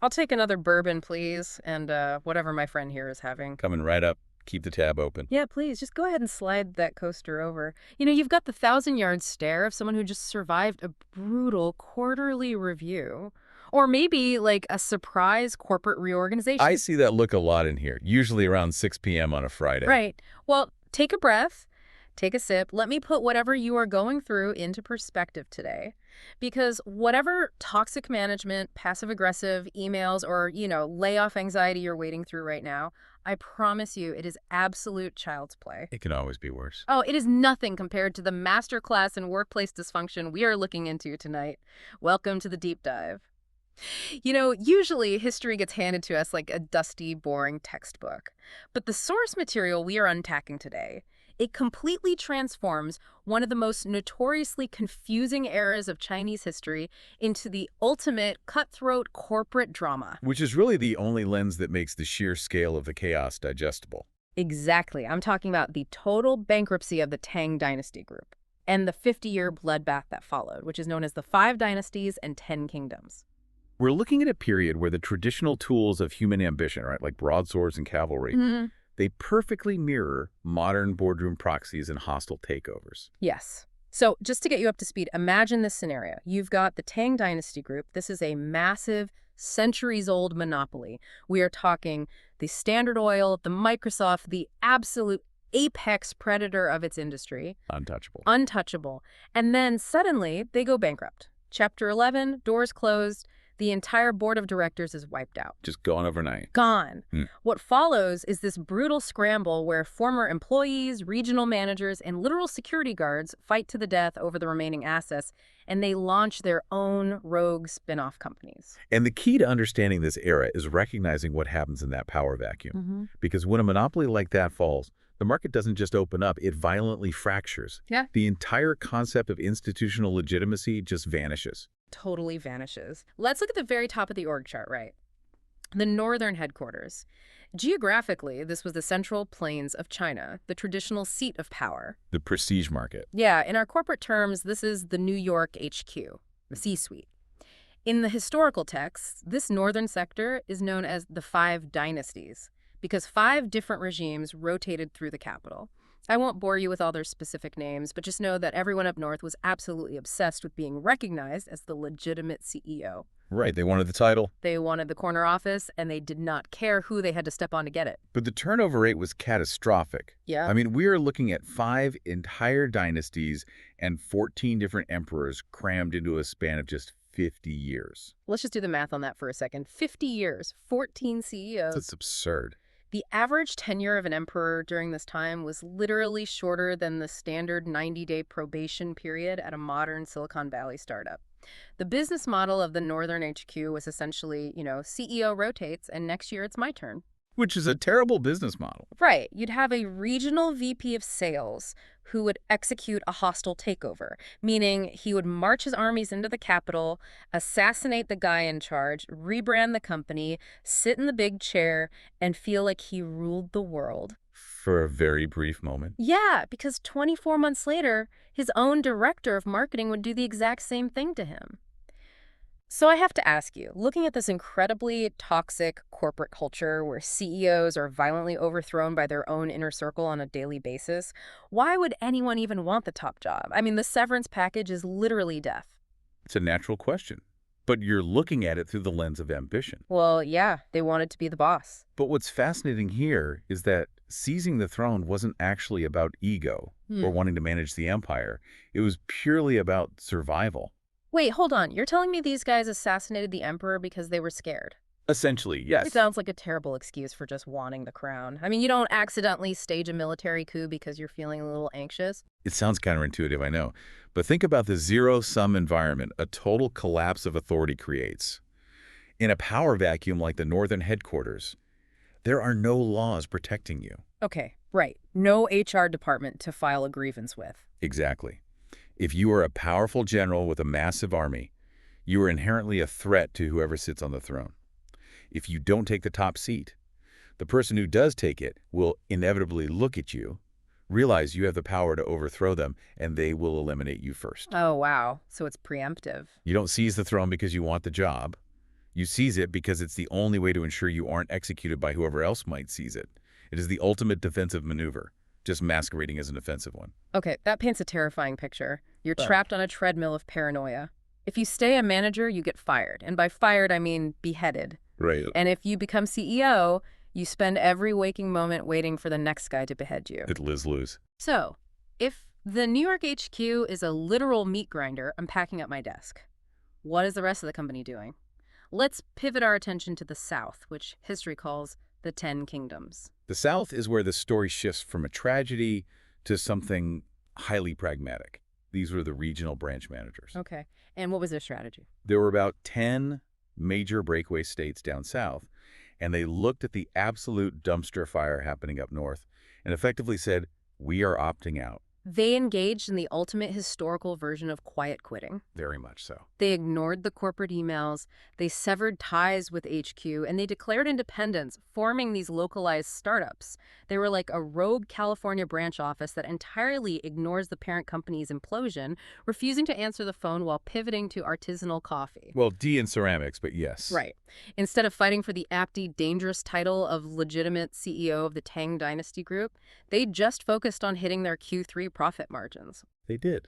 I'll take another bourbon, please, and whatever my friend here is having. Coming right up. Keep the tab open. Yeah, please, just go ahead and slide that coaster over. You've got the thousand-yard stare of someone who just survived a brutal quarterly review. Or maybe, like, a surprise corporate I reorganization. see that look a lot in here, usually around 6 p.m. on a Friday. Right. Well, take a breath, take a sip. Let me put whatever you are going through into perspective today. Because whatever toxic management, passive aggressive emails, or, layoff anxiety you're wading through right now, I promise you it is absolute child's play. It can always be worse. Oh, it is nothing compared to the masterclass in workplace dysfunction we are looking into tonight. Welcome to the deep dive. Usually history gets handed to us like a dusty, boring textbook. But the source material we are unpacking today, it completely transforms one of the most notoriously confusing eras of Chinese history into the ultimate cutthroat corporate drama. Which is really the only lens that makes the sheer scale of the chaos digestible. Exactly. I'm talking about the total bankruptcy of the Tang Dynasty group and the 50-year bloodbath that followed, which is known as the Five Dynasties and 10 Kingdoms. We're looking at a period where the traditional tools of human ambition, right, like broadswords and cavalry, they perfectly mirror modern boardroom proxies and hostile takeovers. Yes. So just to get you up to speed, imagine this scenario. You've got the Tang Dynasty group. This is a massive, centuries-old monopoly. We are talking the Standard Oil, the Microsoft, the absolute apex predator of its industry. Untouchable. Untouchable. And then suddenly they go bankrupt. Chapter 11, doors closed. The entire board of directors is wiped out. Just gone overnight. Gone. Hmm. What follows is this brutal scramble where former employees, regional managers, and literal security guards fight to the death over the remaining assets, and they launch their own rogue spin-off companies. And the key to understanding this era is recognizing what happens in that power vacuum. Because when a monopoly like that falls, the market doesn't just open up, it violently fractures. Yeah. The entire concept of institutional legitimacy just vanishes. Totally vanishes. Let's look at the very top of the org chart, right? The northern headquarters. Geographically, this was the central plains of China, the traditional seat of power. The prestige market. Yeah, in our corporate terms, this is the New York HQ, the C-suite. In the historical texts, this northern sector is known as the Five Dynasties because 5 different regimes rotated through the capital. I won't bore you with all their specific names, but just know that everyone up north was absolutely obsessed with being recognized as the legitimate CEO. Right, they wanted the title. They wanted the corner office, and they did not care who they had to step on to get it. But the turnover rate was catastrophic. Yeah. I mean, we are looking at 5 entire dynasties and 14 different emperors crammed into a span of just 50 years. Let's just do the math on that for a second. 50 years, 14 CEOs. That's absurd. The average tenure of an emperor during this time was literally shorter than the standard 90-day probation period at a modern Silicon Valley startup. The business model of the Northern HQ was essentially, CEO rotates and next year it's my turn. Which is a terrible business model. Right. You'd have a regional VP of sales who would execute a hostile takeover, meaning he would march his armies into the capital, assassinate the guy in charge, rebrand the company, sit in the big chair, and feel like he ruled the world. For a very brief moment. Yeah, because 24 months later, his own director of marketing would do the exact same thing to him. So I have to ask you, looking at this incredibly toxic corporate culture where CEOs are violently overthrown by their own inner circle on a daily basis, why would anyone even want the top job? I mean, the severance package is literally death. It's a natural question. But you're looking at it through the lens of ambition. Well, yeah, they wanted to be the boss. But what's fascinating here is that seizing the throne wasn't actually about ego or wanting to manage the empire. It was purely about survival. Wait, hold on. You're telling me these guys assassinated the emperor because they were scared? Essentially, yes. It sounds like a terrible excuse for just wanting the crown. I mean, you don't accidentally stage a military coup because you're feeling a little anxious. It sounds counterintuitive, I know. But think about the zero-sum environment a total collapse of authority creates. In a power vacuum like the northern headquarters, there are no laws protecting you. Okay, right. No HR department to file a grievance with. Exactly. If you are a powerful general with a massive army, you are inherently a threat to whoever sits on the throne. If you don't take the top seat, the person who does take it will inevitably look at you, realize you have the power to overthrow them, and they will eliminate you first. Oh, wow. So it's preemptive. You don't seize the throne because you want the job. You seize it because it's the only way to ensure you aren't executed by whoever else might seize it. It is the ultimate defensive maneuver, just masquerading as an offensive one. Okay, that paints a terrifying picture. You're Well, trapped on a treadmill of paranoia. If you stay a manager, you get fired. And by fired, I mean beheaded. right. And if you become CEO, you spend every waking moment waiting for the next guy to behead you. It lose. So, if the New York HQ is a literal meat grinder, I'm packing up my desk. What is the rest of the company doing? Let's pivot our attention to the South, which history calls the 10 Kingdoms. The South is where the story shifts from a tragedy to something highly pragmatic. These were the regional branch managers. Okay. And what was their strategy? There were about 10 major breakaway states down south, and they looked at the absolute dumpster fire happening up north and effectively said, we are opting out. They engaged in the ultimate historical version of quiet quitting. Very much so. They ignored the corporate emails, they severed ties with HQ, and they declared independence, forming these localized startups. They were like a rogue California branch office that entirely ignores the parent company's implosion, refusing to answer the phone while pivoting to artisanal coffee. Well, D in ceramics, but yes. Right. Instead of fighting for the aptly dangerous title of legitimate CEO of the Tang Dynasty Group, they just focused on hitting their Q3 profit margins. They did.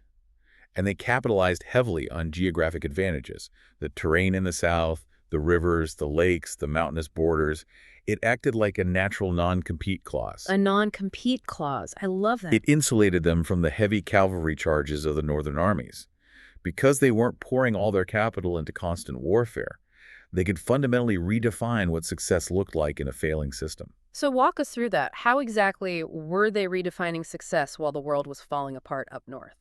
And they capitalized heavily on geographic advantages. The terrain in the south, the rivers, the lakes, the mountainous borders. It acted like a natural non-compete clause. A non-compete clause. I love that. It insulated them from the heavy cavalry charges of the northern armies. Because they weren't pouring all their capital into constant warfare, they could fundamentally redefine what success looked like in a failing system. So walk us through that. How exactly were they redefining success while the world was falling apart up north?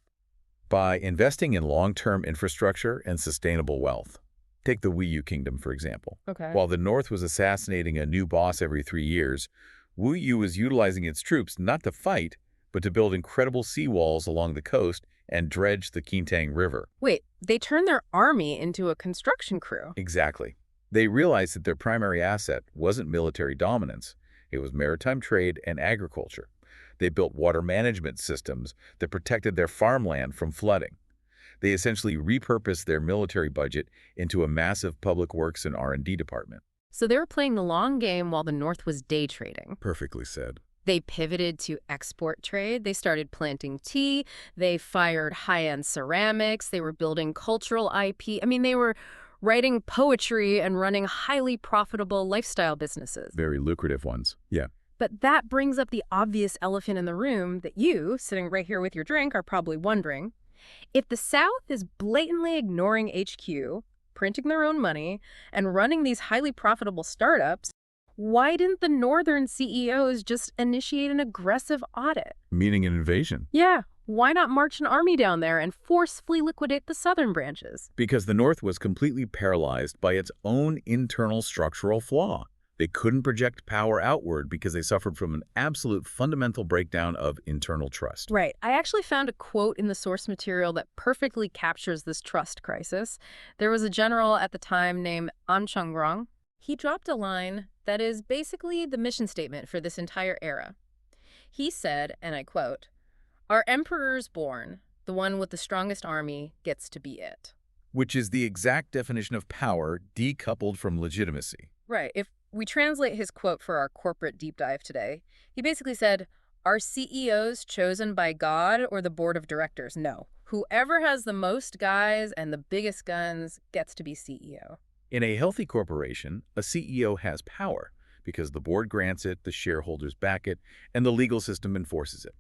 By investing in long-term infrastructure and sustainable wealth. Take the Wuyu Kingdom, for example. Okay. While the North was assassinating a new boss every 3 years, Wuyu was utilizing its troops not to fight, but to build incredible seawalls along the coast and dredge the Qintang River. Wait, they turned their army into a construction crew. Exactly. They realized that their primary asset wasn't military dominance. It was maritime trade and agriculture. They built water management systems that protected their farmland from flooding. They essentially repurposed their military budget into a massive public works and R&D department. So they were playing the long game while the North was day trading. Perfectly said. They pivoted to export trade. They started planting tea. They fired high-end ceramics. They were building cultural IP. I mean, they were writing poetry and running highly profitable lifestyle businesses. Very lucrative ones. Yeah. But that brings up the obvious elephant in the room that you, sitting right here with your drink, are probably wondering. If the South is blatantly ignoring HQ, printing their own money, and running these highly profitable startups, why didn't the Northern CEOs just initiate an aggressive audit? Meaning an invasion. Yeah, why not march an army down there and forcefully liquidate the southern branches? Because the North was completely paralyzed by its own internal structural flaw. They couldn't project power outward because they suffered from an absolute fundamental breakdown of internal trust. Right. I actually found a quote in the source material that perfectly captures this trust crisis. There was a general at the time named An Chungrong. He dropped a line that is basically the mission statement for this entire era. He said, and I quote, "Our emperor's born. The one with the strongest army gets to be it." Which is the exact definition of power decoupled from legitimacy. Right. If we translate his quote for our corporate deep dive today, he basically said, "Are CEOs chosen by God or the board of directors? No. Whoever has the most guys and the biggest guns gets to be CEO." In a healthy corporation, a CEO has power because the board grants it, the shareholders back it, and the legal system enforces it.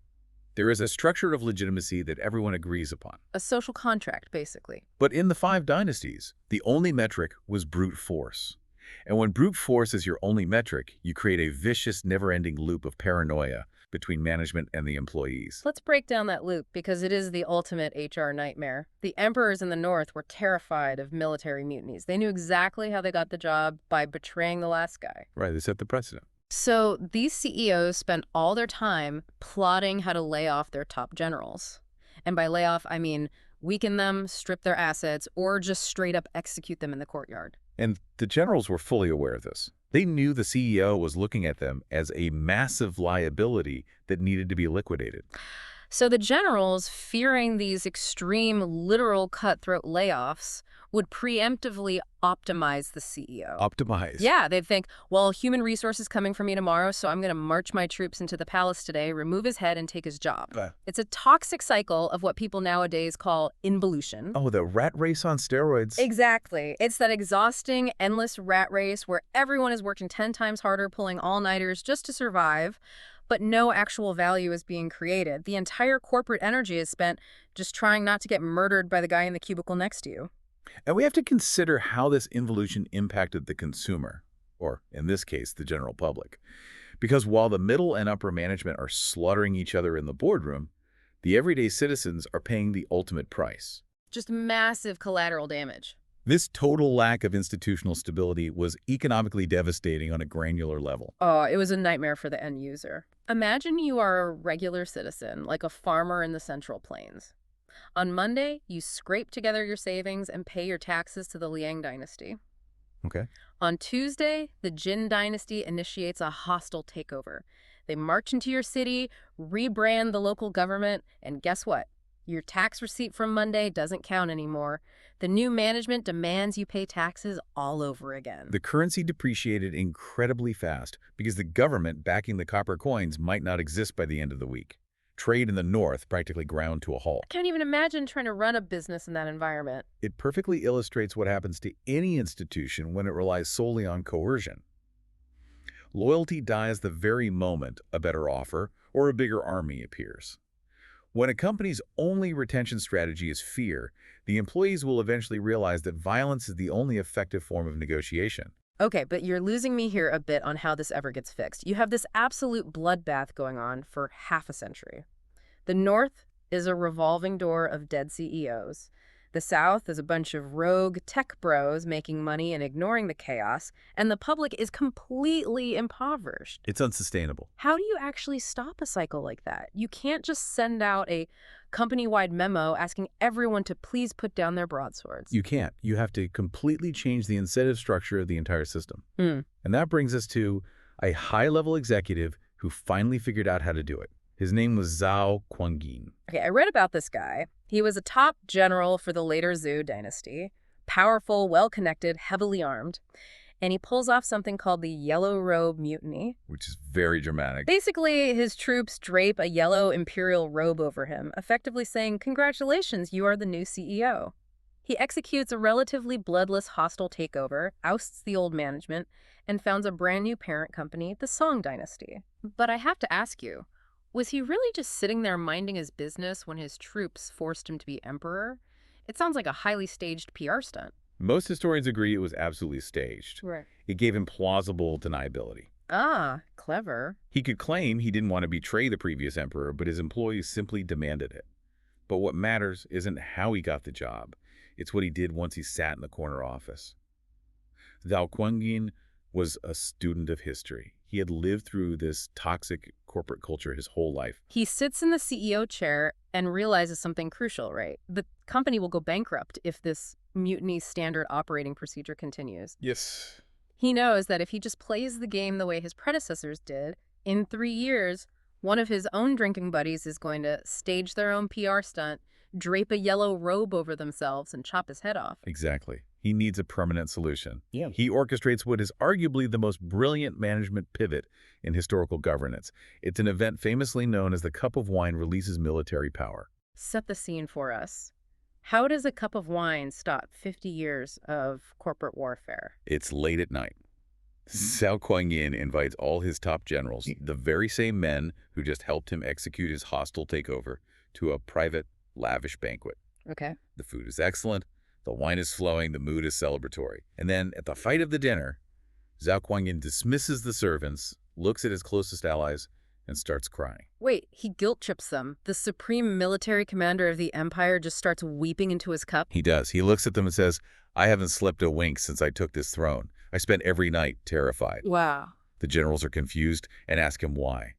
There is a structure of legitimacy that everyone agrees upon. A social contract, basically. But in the 5 dynasties, the only metric was brute force. And when brute force is your only metric, you create a vicious, never-ending loop of paranoia between management and the employees. Let's break down that loop because it is the ultimate HR nightmare. The emperors in the North were terrified of military mutinies. They knew exactly how they got the job by betraying the last guy. Right, they set the precedent. So these CEOs spent all their time plotting how to lay off their top generals. And by lay off, I mean weaken them, strip their assets, or just straight up execute them in the courtyard. And the generals were fully aware of this. They knew the CEO was looking at them as a massive liability that needed to be liquidated. So the generals, fearing these extreme, literal cutthroat layoffs, would preemptively optimize the CEO. Optimize. Yeah, they'd think, well, human resources coming for me tomorrow, so I'm going to march my troops into the palace today, remove his head, and take his job. It's a toxic cycle of what people nowadays call involution. Oh, the rat race on steroids. Exactly. It's that exhausting, endless rat race where everyone is working 10 times harder, pulling all-nighters just to survive, but no actual value is being created. The entire corporate energy is spent just trying not to get murdered by the guy in the cubicle next to you. And we have to consider how this involution impacted the consumer, or in this case, the general public. Because while the middle and upper management are slaughtering each other in the boardroom, the everyday citizens are paying the ultimate price. Just massive collateral damage. This total lack of institutional stability was economically devastating on a granular level. Oh, it was a nightmare for the end user. Imagine you are a regular citizen, like a farmer in the Central Plains. On Monday, you scrape together your savings and pay your taxes to the Liang dynasty. Okay. On Tuesday, the Jin dynasty initiates a hostile takeover. They march into your city, rebrand the local government, and guess what? Your tax receipt from Monday doesn't count anymore. The new management demands you pay taxes all over again. The currency depreciated incredibly fast because the government backing the copper coins might not exist by the end of the week. Trade in the north practically ground to a halt. I can't even imagine trying to run a business in that environment. It perfectly illustrates what happens to any institution when it relies solely on coercion. Loyalty dies the very moment a better offer or a bigger army appears. When a company's only retention strategy is fear, the employees will eventually realize that violence is the only effective form of negotiation. Okay, but you're losing me here a bit on how this ever gets fixed. You have this absolute bloodbath going on for half a century. The North is a revolving door of dead CEOs. The South is a bunch of rogue tech bros making money and ignoring the chaos, and the public is completely impoverished. It's unsustainable. How do you actually stop a cycle like that? You can't just send out a company-wide memo asking everyone to please put down their broadswords. You can't. You have to completely change the incentive structure of the entire system. Hmm. And that brings us to a high-level executive who finally figured out how to do it. His name was Zhao Guanyin. Okay, I read about this guy. He was a top general for the later Zhou dynasty, powerful, well-connected, heavily armed, and he pulls off something called the Yellow Robe Mutiny. Which is very dramatic. Basically, his troops drape a yellow imperial robe over him, effectively saying, "Congratulations, you are the new CEO." He executes a relatively bloodless hostile takeover, ousts the old management, and founds a brand new parent company, the Song dynasty. But I have to ask you, was he really just sitting there minding his business when his troops forced him to be emperor? It sounds like a highly staged PR stunt. Most historians agree it was absolutely staged. Right. It gave him plausible deniability. Ah, clever. He could claim he didn't want to betray the previous emperor, but his employees simply demanded it. But what matters isn't how he got the job. It's what he did once he sat in the corner office. Zhao Guanyin was a student of history. He had lived through this toxic corporate culture his whole life. He sits in the CEO chair and realizes something crucial, right? The company will go bankrupt if this mutiny standard operating procedure continues. Yes. He knows that if he just plays the game the way his predecessors did, in 3 years, one of his own drinking buddies is going to stage their own PR stunt, drape a yellow robe over themselves, and chop his head off. Exactly. He needs a permanent solution. Yeah. He orchestrates what is arguably the most brilliant management pivot in historical governance. It's an event famously known as the cup of wine releases military power. Set the scene for us. How does a cup of wine stop 50 years of corporate warfare? It's late at night. Zhao Guanyin invites all his top generals, the very same men who just helped him execute his hostile takeover, to a private, lavish banquet. Okay. The food is excellent, the wine is flowing, the mood is celebratory. And then, at the height of the dinner, Zhao Guanyin dismisses the servants, looks at his closest allies, and starts crying. Wait, he guilt trips them. The supreme military commander of the empire just starts weeping into his cup? He does. He looks at them and says, "I haven't slept a wink since I took this throne. I spent every night terrified." Wow. The generals are confused and ask him why.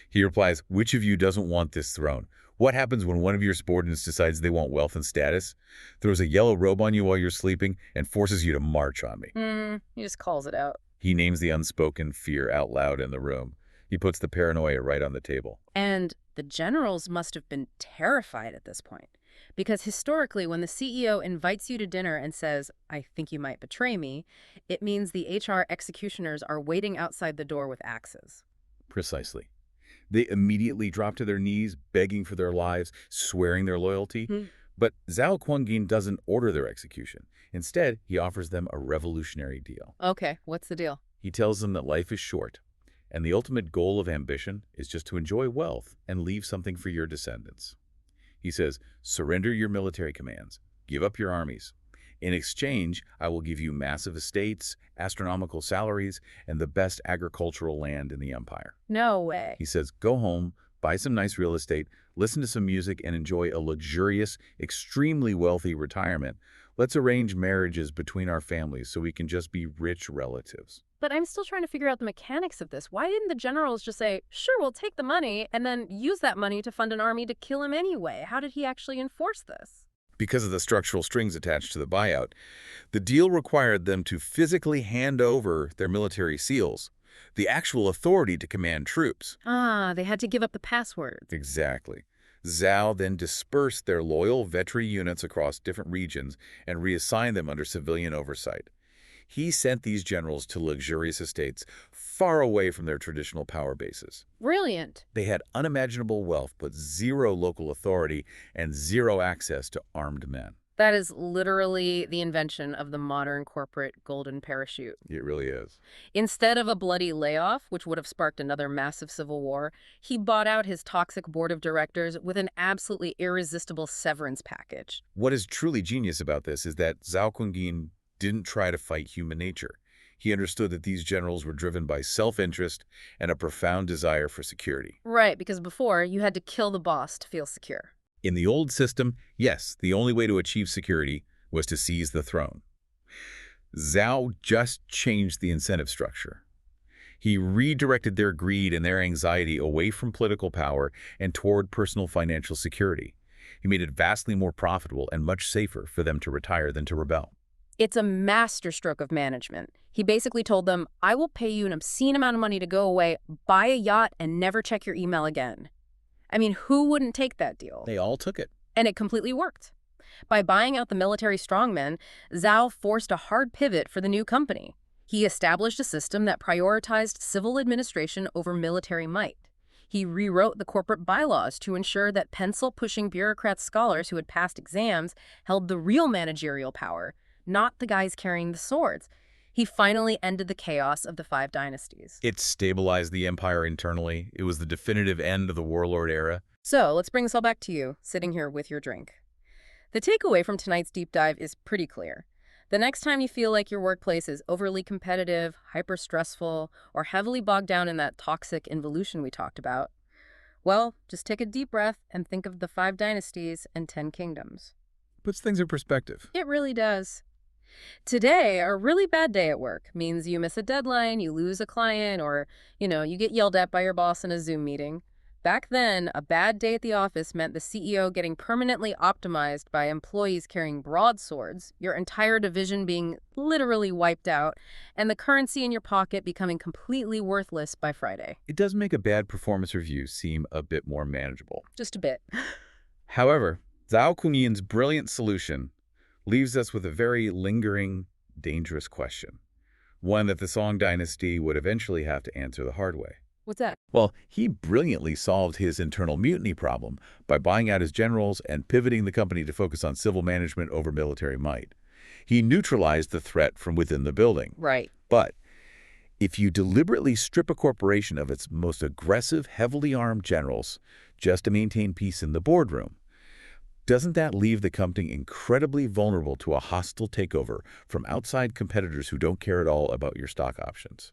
He replies, "Which of you doesn't want this throne? What happens when one of your subordinates decides they want wealth and status, throws a yellow robe on you while you're sleeping, and forces you to march on me?" He just calls it out. He names the unspoken fear out loud in the room. He puts the paranoia right on the table. And The generals must have been terrified at this point. Because historically, when the CEO invites you to dinner and says, I think you might betray me, it means the HR executioners are waiting outside the door with axes. Precisely. They immediately drop to their knees, begging for their lives, swearing their loyalty. Hmm. But Zhao Kuangin doesn't order their execution. Instead, he offers them a revolutionary deal. Okay, what's the deal? He tells them that life is short, and the ultimate goal of ambition is just to enjoy wealth and leave something for your descendants. He says, surrender your military commands, give up your armies. In exchange, I will give you massive estates, astronomical salaries, and the best agricultural land in the empire. No way. He says, go home, buy some nice real estate, listen to some music, and enjoy a luxurious, extremely wealthy retirement. Let's arrange marriages between our families so we can just be rich relatives. But I'm still trying to figure out the mechanics of this. Why didn't the generals just say, sure, we'll take the money, and then use that money to fund an army to kill him anyway? How did he actually enforce this? Because of the structural strings attached to the buyout, the deal required them to physically hand over their military seals, the actual authority to command troops. Ah, they had to give up the passwords. Exactly. Zhao then dispersed their loyal veteran units across different regions and reassigned them under civilian oversight. He sent these generals to luxurious estates far away from their traditional power bases. Brilliant. They had unimaginable wealth but zero local authority and zero access to armed men. That is literally the invention of the modern corporate golden parachute. It really is. Instead of a bloody layoff, which would have sparked another massive civil war, he bought out his toxic board of directors with an absolutely irresistible severance package. What is truly genius about this is that Zhao Kunjin didn't try to fight human nature. He understood that these generals were driven by self-interest and a profound desire for security. Right, because before, you had to kill the boss to feel secure. In the old system, yes, the only way to achieve security was to seize the throne. Zhao just changed the incentive structure. He redirected their greed and their anxiety away from political power and toward personal financial security. He made it vastly more profitable and much safer for them to retire than to rebel. It's a masterstroke of management. He basically told them, I will pay you an obscene amount of money to go away, buy a yacht, and never check your email again. I mean, who wouldn't take that deal? They all took it. And it completely worked. By buying out the military strongmen, Zhao forced a hard pivot for the new company. He established a system that prioritized civil administration over military might. He rewrote the corporate bylaws to ensure that pencil-pushing bureaucrat scholars who had passed exams held the real managerial power, not the guys carrying the swords. He finally ended the chaos of the 5 dynasties. It stabilized the empire internally. It was the definitive end of the warlord era. So let's bring this all back to you, sitting here with your drink. The takeaway from tonight's deep dive is pretty clear. The next time you feel like your workplace is overly competitive, hyper-stressful, or heavily bogged down in that toxic involution we talked about, well, just take a deep breath and think of the 5 dynasties and 10 kingdoms. Puts things in perspective. It really does. Today, a really bad day at work means you miss a deadline, you lose a client, or, you get yelled at by your boss in a Zoom meeting. Back then, a bad day at the office meant the CEO getting permanently optimized by employees carrying broadswords, your entire division being literally wiped out, and the currency in your pocket becoming completely worthless by Friday. It does make a bad performance review seem a bit more manageable. Just a bit. However, Zhao Kunyan's brilliant solution leaves us with a very lingering, dangerous question. One that the Song dynasty would eventually have to answer the hard way. What's that? Well, he brilliantly solved his internal mutiny problem by buying out his generals and pivoting the company to focus on civil management over military might. He neutralized the threat from within the building. Right. But if you deliberately strip a corporation of its most aggressive, heavily armed generals just to maintain peace in the boardroom, doesn't that leave the company incredibly vulnerable to a hostile takeover from outside competitors who don't care at all about your stock options?